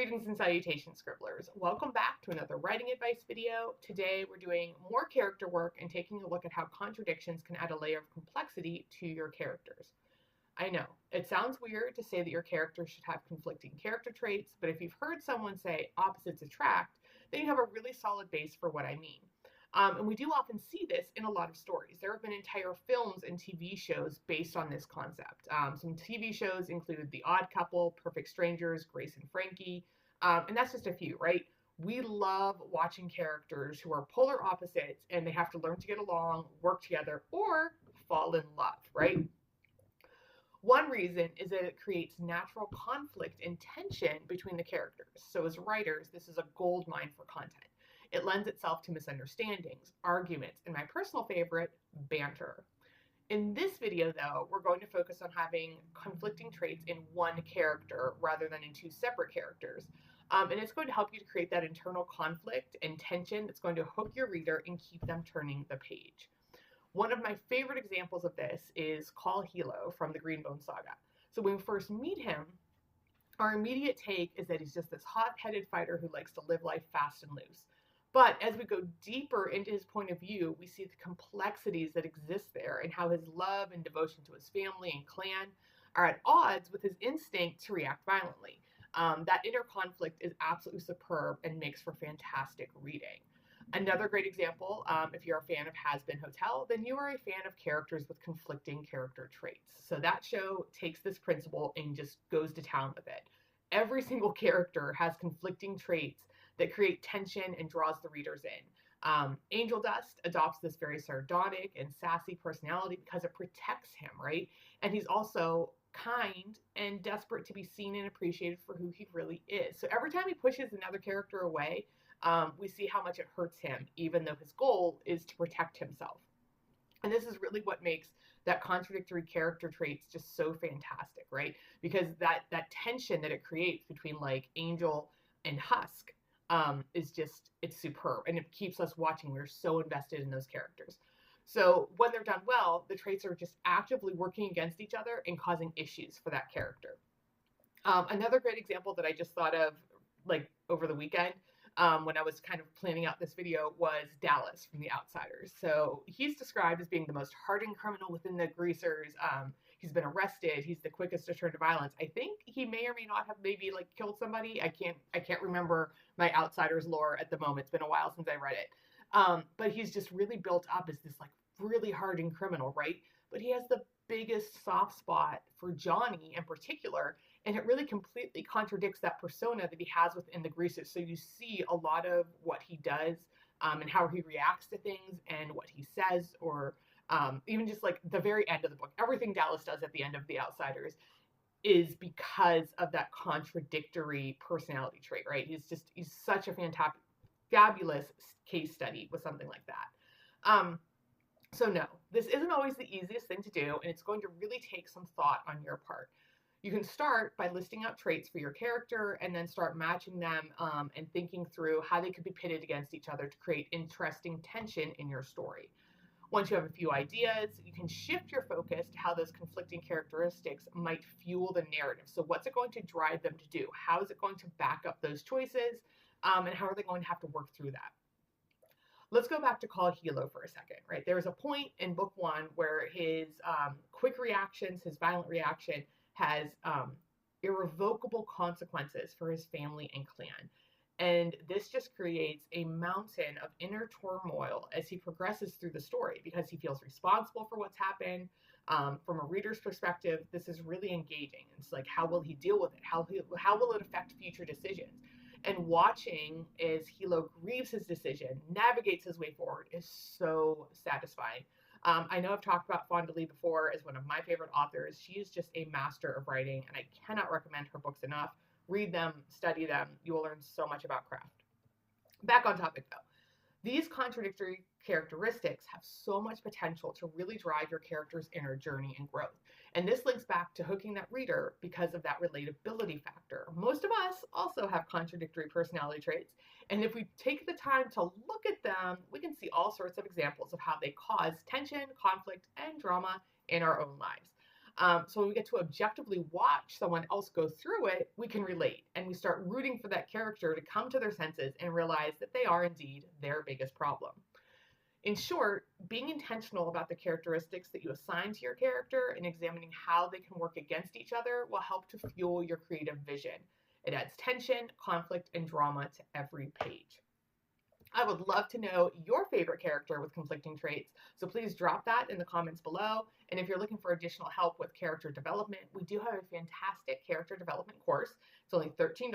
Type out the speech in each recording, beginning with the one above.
Greetings and salutations, scribblers. Welcome back to another writing advice video. Today we're doing more character work and taking a look at how contradictions can add a layer of complexity to your characters. I know, it sounds weird to say that your character should have conflicting character traits, but if you've heard someone say opposites attract, then you have a really solid base for what I mean. And we do often see this in a lot of stories. There have been entire films and TV shows based on this concept. Some TV shows included The Odd Couple, Perfect Strangers, Grace and Frankie, and that's just a few, right? We love watching characters who are polar opposites and they have to learn to get along, work together, or fall in love, right? One reason is that it creates natural conflict and tension between the characters. So as writers, this is a gold mine for content. It lends itself to misunderstandings, arguments, and my personal favorite, banter. In this video, though, we're going to focus on having conflicting traits in one character rather than in two separate characters. And it's going to help you to create that internal conflict and tension that's going to hook your reader and keep them turning the page. One of my favorite examples of this is Call Hilo from the Green Bone Saga. So when we first meet him, our immediate take is that he's just this hot-headed fighter who likes to live life fast and loose. But as we go deeper into his point of view, we see the complexities that exist there and how his love and devotion to his family and clan are at odds with his instinct to react violently. That inner conflict is absolutely superb and makes for fantastic reading. Another great example, if you're a fan of Hazbin Hotel, then you are a fan of characters with conflicting character traits. So that show takes this principle and just goes to town with it. Every single character has conflicting traits that create tension and draws the readers in. Angel Dust adopts this very sardonic and sassy personality because it protects him, right? And he's also kind and desperate to be seen and appreciated for who he really is. So every time he pushes another character away, we see how much it hurts him, even though his goal is to protect himself. And this is really what makes that contradictory character traits just so fantastic, right? Because that tension that it creates between like Angel and Husk is just, it's superb. And it keeps us watching. We're so invested in those characters. So when they're done well, the traits are just actively working against each other and causing issues for that character. Another great example that I just thought of like over the weekend when I was kind of planning out this video was Dallas from The Outsiders. So he's described as being the most hardened criminal within the greasers. He's been arrested. He's the quickest to turn to violence. I think he may or may not have maybe like killed somebody. I can't remember my Outsiders lore at the moment. It's been a while since I read it. But he's just really built up as this like really hardened criminal, right? But he has the biggest soft spot for Johnny in particular, and it really completely contradicts that persona that he has within the greasers. So you see a lot of what he does and how he reacts to things and what he says, or even just like the very end of the book. Everything Dallas does at the end of The Outsiders is because of that contradictory personality trait, right? He's such a fabulous case study with something like that. So no, this isn't always the easiest thing to do, and it's going to really take some thought on your part. You can start by listing out traits for your character and then start matching them and thinking through how they could be pitted against each other to create interesting tension in your story. Once you have a few ideas, you can shift your focus to how those conflicting characteristics might fuel the narrative. So what's it going to drive them to do? How is it going to back up those choices? And how are they going to have to work through that? Let's go back to Call Hilo for a second, right? There was a point in book one where his quick reactions, his violent reaction has irrevocable consequences for his family and clan. And this just creates a mountain of inner turmoil as he progresses through the story because he feels responsible for what's happened. From a reader's perspective, this is really engaging. It's like, how will he deal with it? How will it affect future decisions? And watching as Hilo grieves his decision, navigates his way forward is so satisfying. I know I've talked about Fonda Lee before as one of my favorite authors. She is just a master of writing, and I cannot recommend her books enough. Read them, study them. You will learn so much about craft. Back on topic though. These contradictory characteristics have so much potential to really drive your character's inner journey and growth. And this links back to hooking that reader because of that relatability factor. Most of us also have contradictory personality traits. And if we take the time to look at them, we can see all sorts of examples of how they cause tension, conflict, and drama in our own lives. So when we get to objectively watch someone else go through it, we can relate and we start rooting for that character to come to their senses and realize that they are indeed their biggest problem. In short, being intentional about the characteristics that you assign to your character and examining how they can work against each other will help to fuel your creative vision. It adds tension, conflict, and drama to every page. I would love to know your favorite character with conflicting traits, so please drop that in the comments below. And if you're looking for additional help with character development, we do have a fantastic character development course. It's only $13,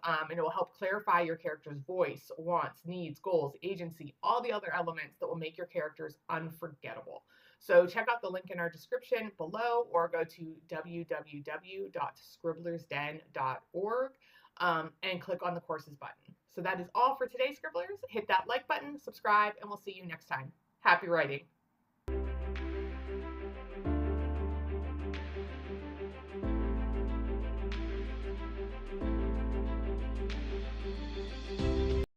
and it will help clarify your character's voice, wants, needs, goals, agency, all the other elements that will make your characters unforgettable. So check out the link in our description below, or go to www.scribblersden.org and click on the courses button. So that is all for today, Scribblers. Hit that like button, subscribe, and we'll see you next time. Happy writing!